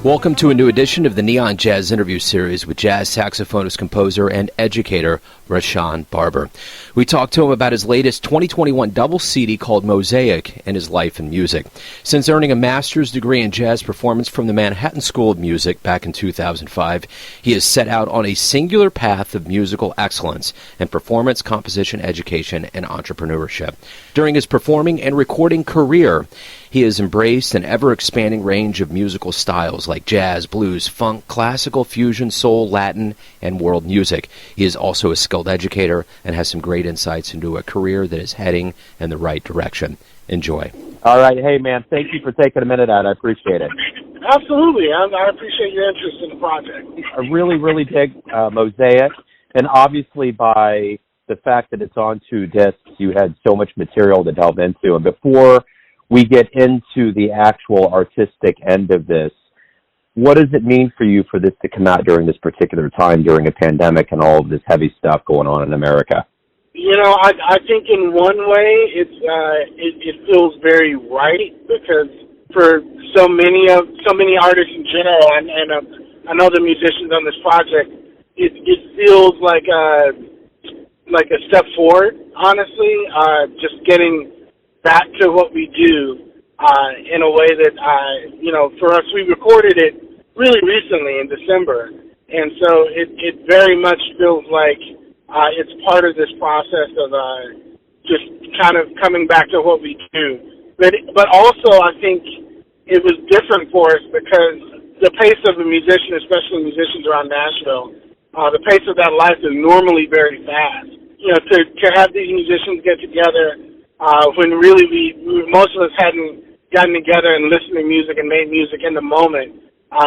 Welcome to a new edition of the Neon Jazz interview series with jazz saxophonist, composer, and educator Rahsaan Barber. We talked to him about his latest 2021 double CD called Mosaic and his life in music. Since earning a master's degree in jazz performance from the Manhattan School of Music back in 2005, he has set out on a singular path of musical excellence and performance, composition, education, and entrepreneurship. During his performing and recording career, he has embraced an ever-expanding range of musical styles like jazz, blues, funk, classical, fusion, soul, Latin, and world music. He is also a skilled educator and has some great insights into a career that is heading in the right direction. Enjoy. All right. Hey, man, thank you for taking a minute out. I appreciate it. Absolutely. I appreciate your interest in the project. I really, really dig Mosaic, and obviously by the fact that it's on 2 discs, you had so much material to delve into. And before we get into the actual artistic end of this, what does it mean for you for this to come out during this particular time, during a pandemic and all of this heavy stuff going on in America? You know, I think in one way it feels very right, because for so many artists in general, and I know the musicians on this project, it feels like a step forward. Honestly, just getting back to what we do in a way that, for us, we recorded it really recently in December. And so it very much feels like it's part of this process of just kind of coming back to what we do. But also I think it was different for us because the pace of a musician, especially musicians around Nashville, the pace of that life is normally very fast. You know, to have these musicians get together when really most of us hadn't gotten together and listened to music and made music in the moment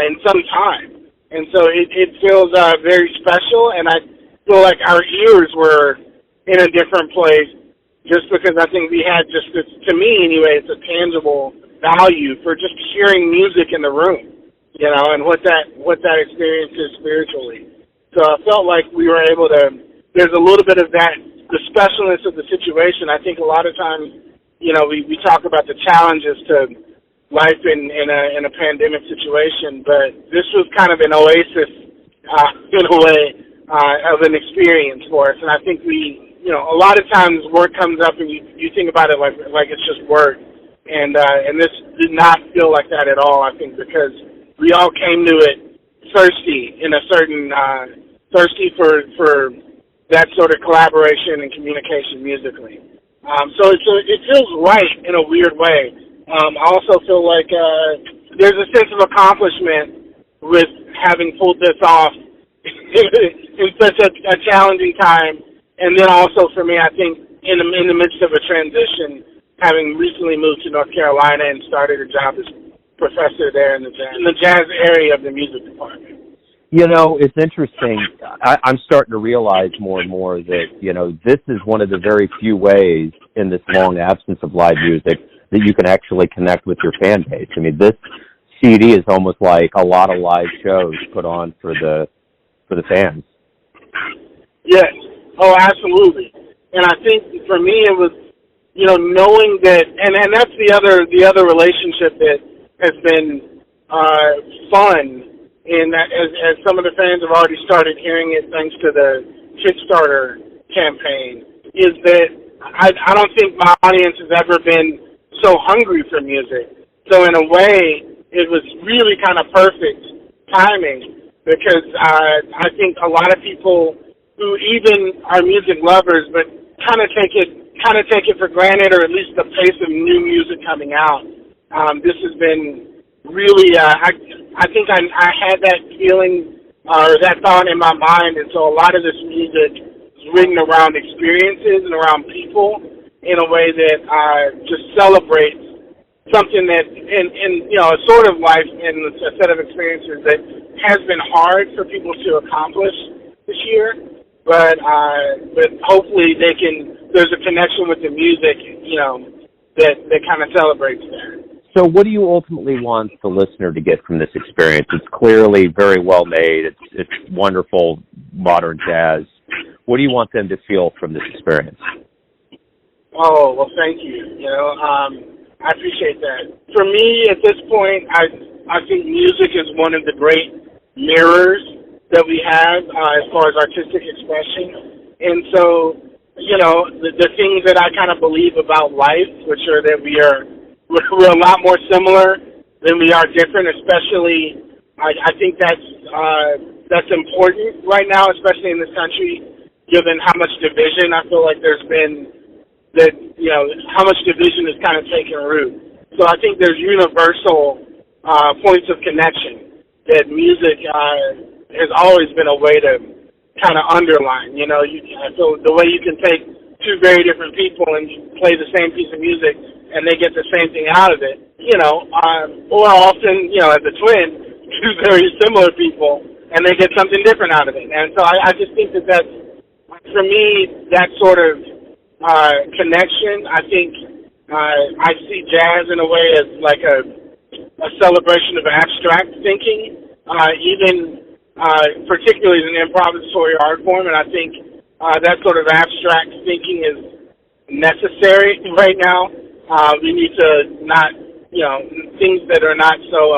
in some time. And so it feels very special, and I feel like our ears were in a different place just because I think we had just this, to me anyway, it's a tangible value for just hearing music in the room, you know, and what that experience is spiritually. So I felt like we were able to, there's a little bit of that, the specialness of the situation. I think a lot of times, you know, we talk about the challenges to life in a pandemic situation, but this was kind of an oasis in a way of an experience for us. And I think a lot of times work comes up and you think about it like it's just work, and this did not feel like that at all. I think because we all came to it thirsty in a certain thirsty for that sort of collaboration and communication musically. So it feels right in a weird way. I also feel like there's a sense of accomplishment with having pulled this off in such a challenging time. And then also for me, I think in the midst of a transition, having recently moved to North Carolina and started a job as professor there in the jazz area of the music department. You know, it's interesting. I'm starting to realize more and more that, you know, this is one of the very few ways in this long absence of live music that you can actually connect with your fan base. I mean, this CD is almost like a lot of live shows put on for the fans. Yes. Oh, absolutely. And I think for me it was, you know, knowing that, and that's the other relationship that has been fun. And as some of the fans have already started hearing it thanks to the Kickstarter campaign, is that I don't think my audience has ever been so hungry for music. So in a way, it was really kind of perfect timing because I think a lot of people who even are music lovers but kind of take it for granted, or at least the pace of new music coming out. This has been really, I think I had that feeling or that thought in my mind, and so a lot of this music is written around experiences and around people in a way that just celebrates something that, in you know, a sort of life and a set of experiences that has been hard for people to accomplish this year, but hopefully there's a connection with the music, you know, that kind of celebrates that. So what do you ultimately want the listener to get from this experience? It's clearly very well made. It's wonderful modern jazz. What do you want them to feel from this experience? Oh, well, thank you. You know, I appreciate that. For me, at this point, I think music is one of the great mirrors that we have as far as artistic expression. And so, you know, the things that I kind of believe about life, which are that we're a lot more similar than we are different, especially I think that's important right now, especially in this country, given how much division I feel like there's been, that, you know, how much division is kind of taking root. So I think there's universal points of connection that music has always been a way to kind of underline. You know, I feel the way you can take two very different people and play the same piece of music and they get the same thing out of it, you know, or often, you know, as a twin, two very similar people and they get something different out of it. And so I just think that's, for me, that sort of connection, I think I see jazz in a way as like a celebration of abstract thinking, even particularly as an improvisatory art form, and I think that sort of abstract thinking is necessary right now. We need to not, you know, things that are not so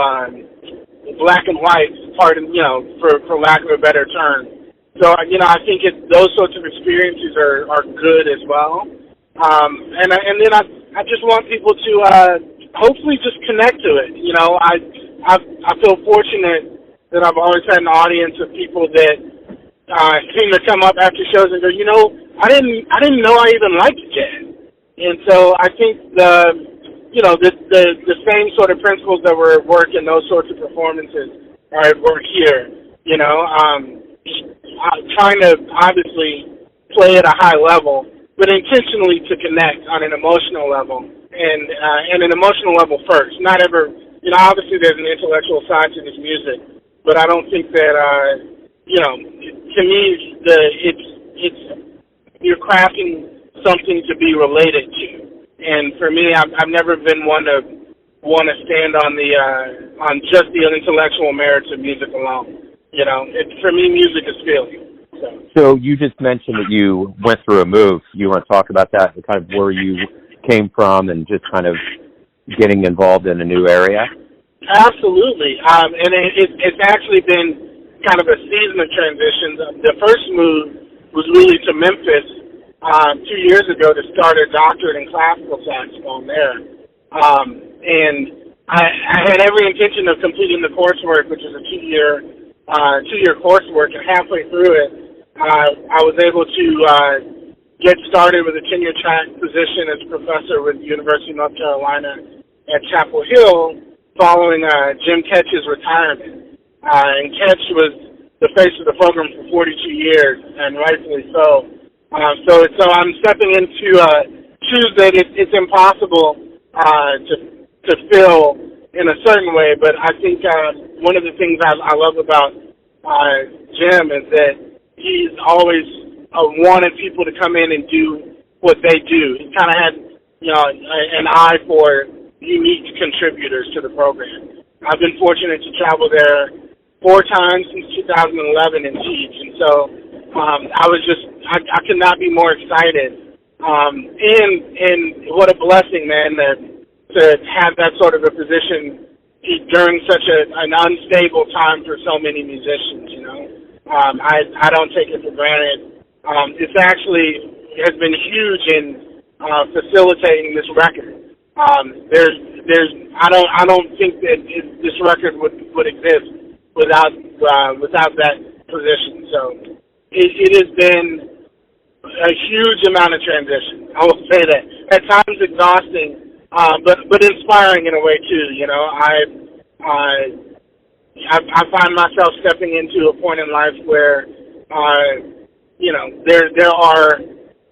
black and white, pardon, you know, for lack of a better term. So, you know, I think those sorts of experiences are good as well. And then I just want people to hopefully just connect to it. You know, I feel fortunate that I've always had an audience of people that seem to come up after shows and go, you know, I didn't know I even liked jazz. And so I think the same sort of principles that were at work in those sorts of performances are at work here. You know, trying to obviously play at a high level, but intentionally to connect on an emotional level and an emotional level first. Not ever, you know, obviously there's an intellectual side to this music, but I don't think that, you know, to me, it's you're crafting something to be related to. And for me, I've never been one to want to stand on just the intellectual merits of music alone. You know, for me, music is feeling. So you just mentioned that you went through a move. You want to talk about that, kind of where you came from and just kind of getting involved in a new area? Absolutely. And it's actually been kind of a season of transitions. The first move was really to Memphis 2 years ago to start a doctorate in classical saxophone there. And I had every intention of completing the coursework, which is a two-year coursework, and halfway through it, I was able to get started with a tenure track position as a professor with the University of North Carolina at Chapel Hill following Jim Ketch's retirement. And Ketch was the face of the program for 42 years, and rightfully so. So I'm stepping into shoes that it's impossible to fill in a certain way, but I think one of the things I love about Jim is that he's always wanted people to come in and do what they do. He kind of had, you know, an eye for unique contributors to the program. I've been fortunate to travel there 4 times since 2011 and teach, and so I could not be more excited. And what a blessing, man, to have that sort of a position during such an unstable time for so many musicians, you know. I don't take it for granted. It's actually has been huge in facilitating this record. I don't think that this record would exist without that position. So it has been a huge amount of transition. I will say that. At times exhausting, but inspiring in a way too. You know, I find myself stepping into a point in life where, you know, there are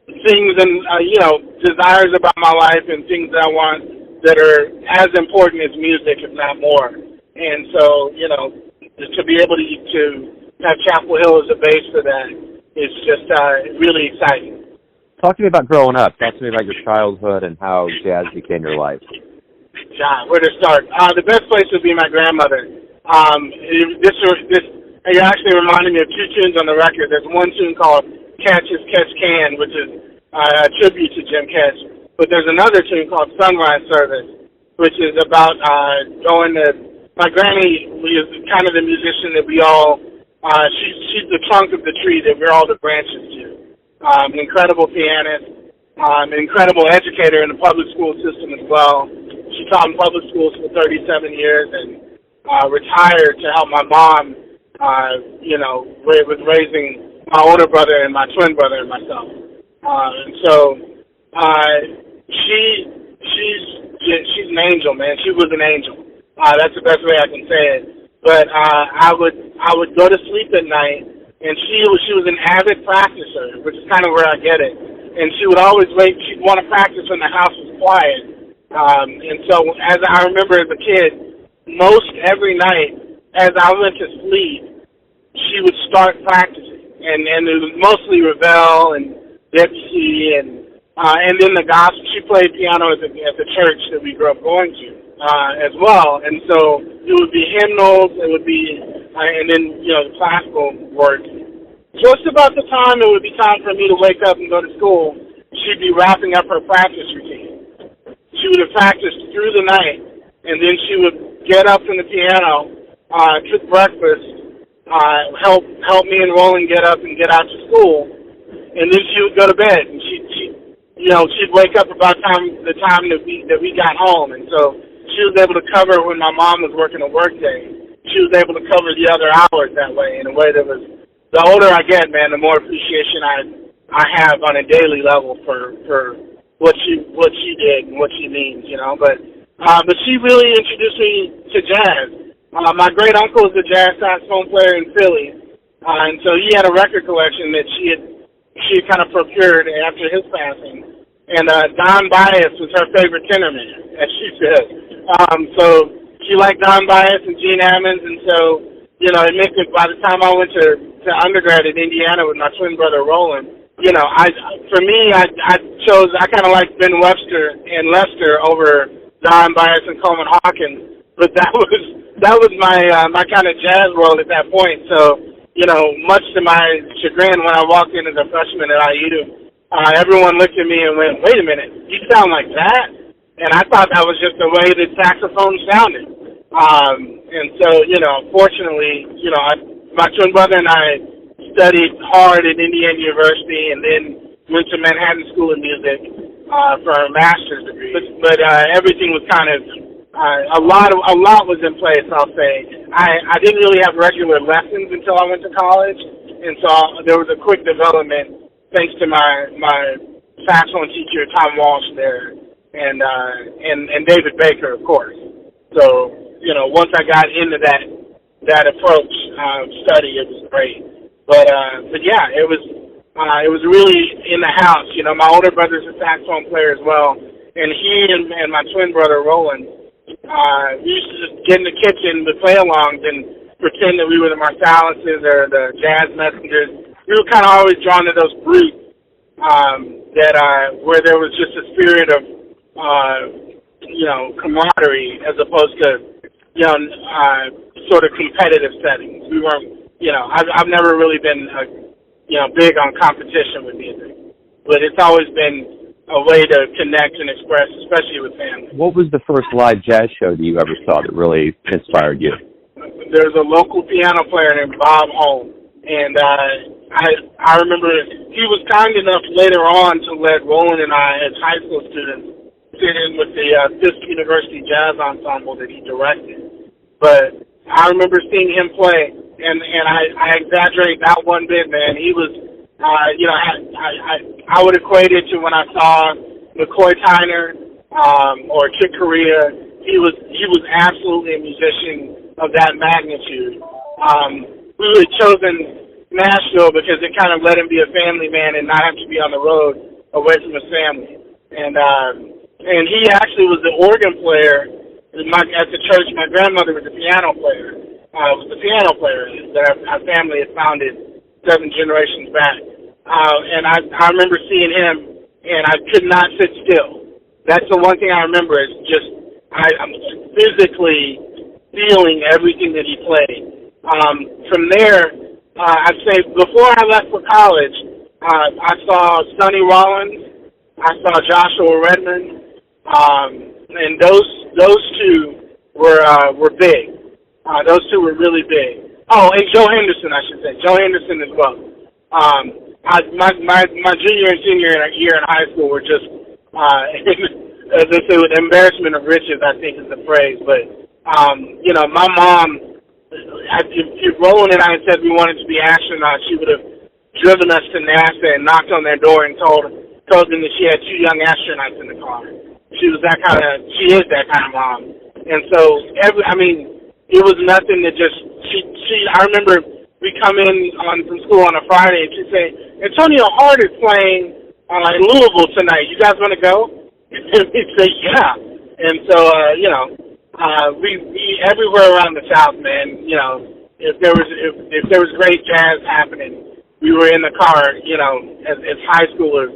things and, you know, desires about my life and things that I want that are as important as music, if not more. And so, you know, to be able to have Chapel Hill as a base for that is just really exciting. Talk to me about growing up. Talk to me about your childhood and how jazz became your life. John, where to start? The best place would be my grandmother. You're actually reminding me of 2 tunes on the record. There's one tune called Catch as Catch Can, which is a tribute to Jim Ketch. But there's another tune called Sunrise Service, which is about going to my granny is kind of the musician that we all, she's the trunk of the tree that we're all the branches to. An incredible pianist, an incredible educator in the public school system as well. She taught in public schools for 37 years and retired to help my mom, with raising my older brother and my twin brother and myself. And so she's an angel, man. She was an angel. That's the best way I can say it. But I would go to sleep at night, and she was an avid practicer, which is kind of where I get it. And she would always wait. She'd want to practice when the house was quiet. And so, as I remember as a kid, most every night as I went to sleep, she would start practicing, and it was mostly Ravel and Debussy and then the gospel. She played piano at the church that we grew up going to as well. And so it would be hymnals, it would be, and then the classical work. Just about the time it would be time for me to wake up and go to school, she'd be wrapping up her practice routine. She would have practiced through the night, and then she would get up from the piano, cook breakfast, help me and Roland get up and get out to school, and then she would go to bed. And she'd wake up about the time that we got home, and so she was able to cover when my mom was working a work day. She was able to cover the other hours that way in a way that was. The older I get, man, the more appreciation I have on a daily level for what she did and what she means, But she really introduced me to jazz. My great uncle is a jazz saxophone player in Philly, and so he had a record collection that she had kind of procured after his passing. And Don Bias was her favorite tenor man, as she said. So she liked Don Bias and Gene Ammons, and so it meant that by the time I went to undergrad at Indiana with my twin brother Roland, I kind of liked Ben Webster and Lester over Don Bias and Coleman Hawkins, but that was my kind of jazz world at that point. So, much to my chagrin, when I walked in as a freshman at IU, everyone looked at me and went, "Wait a minute, you sound like that?" And I thought that was just the way that saxophone sounded. And so, fortunately, my twin brother and I studied hard at Indiana University and then went to Manhattan School of Music for a master's degree. But everything was kind of a lot was in place, I'll say. I didn't really have regular lessons until I went to college, and so there was a quick development thanks to my saxophone teacher Tom Walsh there and David Baker, of course. So once I got into that approach study, it was great. But yeah, it was really in the house. My older brother's a saxophone player as well, and he and my twin brother Roland, we used to just get in the kitchen with play-alongs and pretend that we were the Marsalises or the Jazz Messengers. We were kind of always drawn to those groups where there was just a spirit of camaraderie as opposed to sort of competitive settings. We weren't. I've never really been, big on competition with music, but it's always been a way to connect and express, especially with family. What was the first live jazz show that you ever saw that really inspired you? There's a local piano player named Bob Holm, and I remember he was kind enough later on to let Roland and I, as high school students, sit in with the Fisk University Jazz Ensemble that he directed. But I remember seeing him play, and I exaggerate that one bit, man. He was, I would equate it to when I saw McCoy Tyner or Chick Corea. He was absolutely a musician of that magnitude. We would have chosen Nashville because it kind of let him be a family man and not have to be on the road away from his family. And he actually was the organ player at the church. My grandmother was a piano player. Was the piano player that our family had founded 7 generations back. And I remember seeing him, and I could not sit still. That's the one thing I remember is just I'm physically feeling everything that he played. From there, I'd say before I left for college, I saw Sonny Rollins, I saw Joshua Redmond, and those two were big. Those two were really big. Oh, and Joe Henderson, I should say. Joe Henderson as well. My junior and senior year in high school were just, as they say, with embarrassment of riches, I think is the phrase. But, my mom, if Roland and I said we wanted to be astronauts, she would have driven us to NASA and knocked on their door and told them that she had two young astronauts in the car. She is that kind of mom. And so, it was nothing that just, I remember we come in from school on a Friday and she'd say, Antonio Hart is playing in Louisville tonight. You guys want to go? And we'd say, yeah. And so, we everywhere around the South, man, if there was great jazz happening, we were in the car, as high schoolers.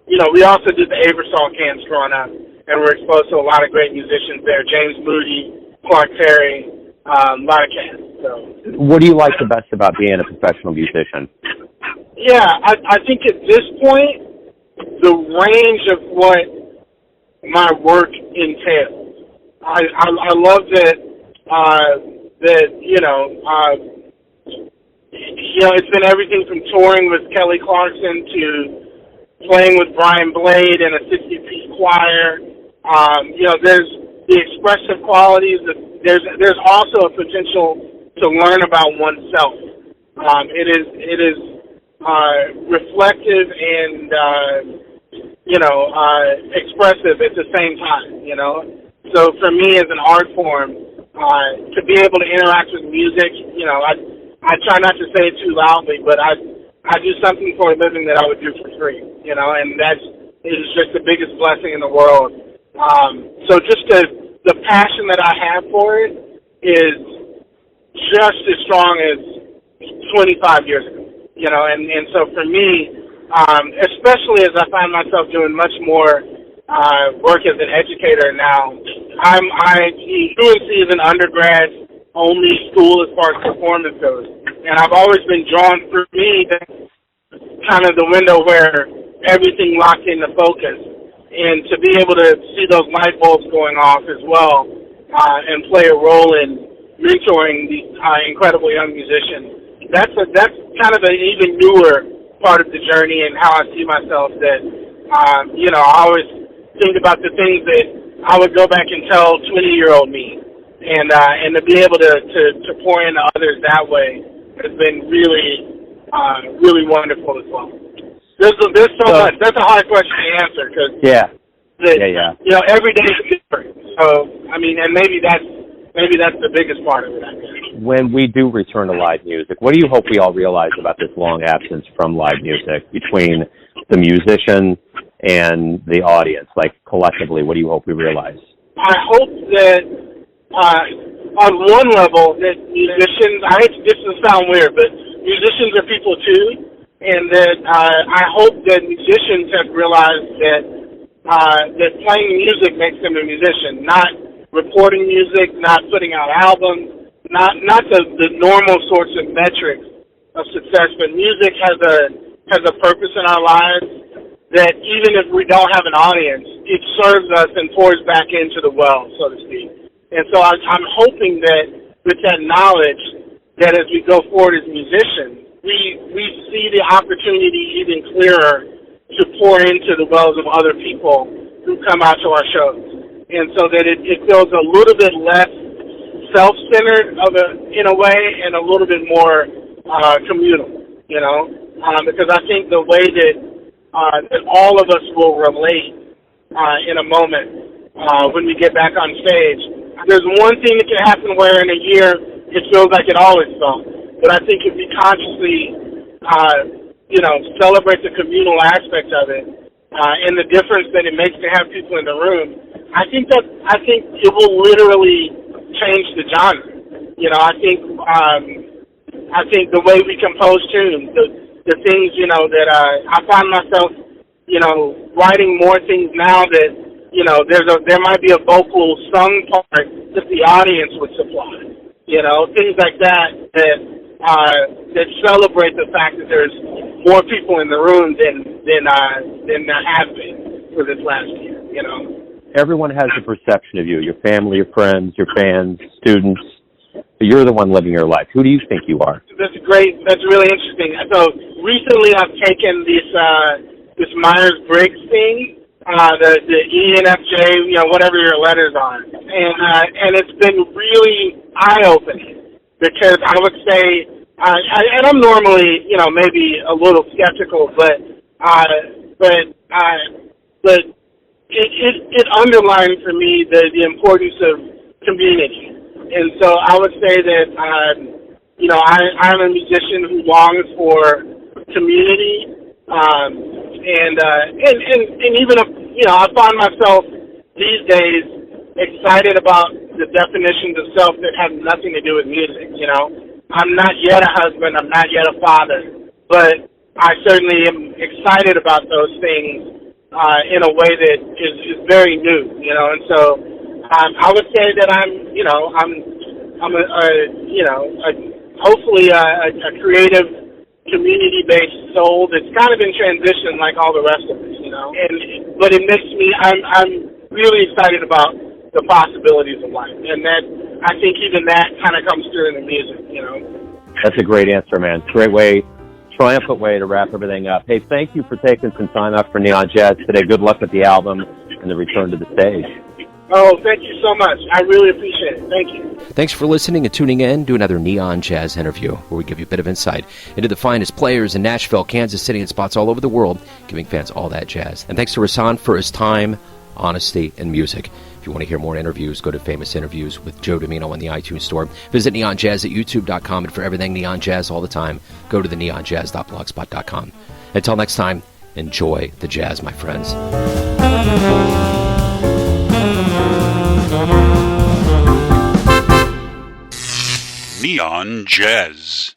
We also did the Aebersold camps growing up, and we're exposed to a lot of great musicians there. James Moody, Clark Terry, a lot of cats. So. What do you like the best about being a professional musician? Yeah, I think at this point, the range of what my work entails. I love that it's been everything from touring with Kelly Clarkson to playing with Brian Blade and a 60-piece choir. There's the expressive qualities. There's also a potential to learn about oneself. It is reflective and expressive at the same time. So for me as an art form, to be able to interact with music, I try not to say it too loudly, but I do something for a living that I would do for free, and that is just the biggest blessing in the world. So just the passion that I have for it is just as strong as 25 years ago, and so for me, especially as I find myself doing much more work as an educator now, UNC is an undergrad only school as far as performance goes, and I've always been drawn, for me, that's kind of the window where everything locked into focus, and to be able to see those light bulbs going off as well, and play a role in mentoring these incredible young musicians. That's kind of an even newer part of the journey and how I see myself. That I always think about the things that I would go back and tell 20-year-old me, and to be able to pour into others that way has been really wonderful as well. There's so much. That's a hard question to answer because every day is different. So and maybe that's the biggest part of it, I guess. When we do return to live music, what do you hope we all realize about this long absence from live music between the musician and the audience? Like collectively, what do you hope we realize? I hope that on one level that musicians, I hate this to sound weird, but musicians are people too, and that I hope that musicians have realized that playing music makes them a musician, not recording music, not putting out albums, not the normal sorts of metrics of success, but music has a purpose in our lives that even if we don't have an audience, it serves us and pours back into the well, so to speak. And so I'm hoping that with that knowledge, that as we go forward as musicians, we see the opportunity even clearer to pour into the wells of other people who come out to our shows. And so that it feels a little bit less self-centered in a way and a little bit more communal, because I think the way that all of us will relate in a moment when we get back on stage. There's one thing that can happen where in a year it feels like it always felt, but I think if we consciously, celebrate the communal aspect of it and the difference that it makes to have people in the room, I think it will literally change the genre. I think the way we compose tunes, the things, that I find myself, writing more things now that, there might be a vocal sung part that the audience would supply, things like that celebrate the fact that there's more people in the room than there have been for this last year, everyone has a perception of you, your family, your friends, your fans, students. But you're the one living your life. Who do you think you are? That's great. That's really interesting. So recently I've taken this Myers-Briggs thing, the ENFJ, whatever your letters are. And it's been really eye-opening because I would say, and I'm normally, maybe a little skeptical, but it underlined for me the importance of community. And so I would say that, I'm a musician who longs for community, and even, I find myself these days excited about the definitions of self that have nothing to do with music, I'm not yet a husband, I'm not yet a father, but I certainly am excited about those things in a way that is very new, and so I would say that I'm hopefully a creative, community-based soul that's kind of in transition like all the rest of us, but it makes me, I'm really excited about the possibilities of life, and that, I think even that kind of comes through in the music, That's a great answer, man. Great way, triumphant way to wrap everything up. Hey, thank you for taking some time out for Neon Jazz today. Good luck with the album and the return to the stage. Oh, thank you so much. I really appreciate it. Thank you. Thanks for listening and tuning in to another Neon Jazz interview, where we give you a bit of insight into the finest players in Nashville, Kansas City, and spots all over the world, giving fans all that jazz. And thanks to Rahsaan for his time, honesty, and music. If you want to hear more interviews, go to Famous Interviews with Joe Domino on the iTunes Store. Visit neonjazz at youtube.com, and for everything Neon Jazz all the time, go to the neonjazz.blogspot.com. Until next time, enjoy the jazz, my friends. Neon Jazz.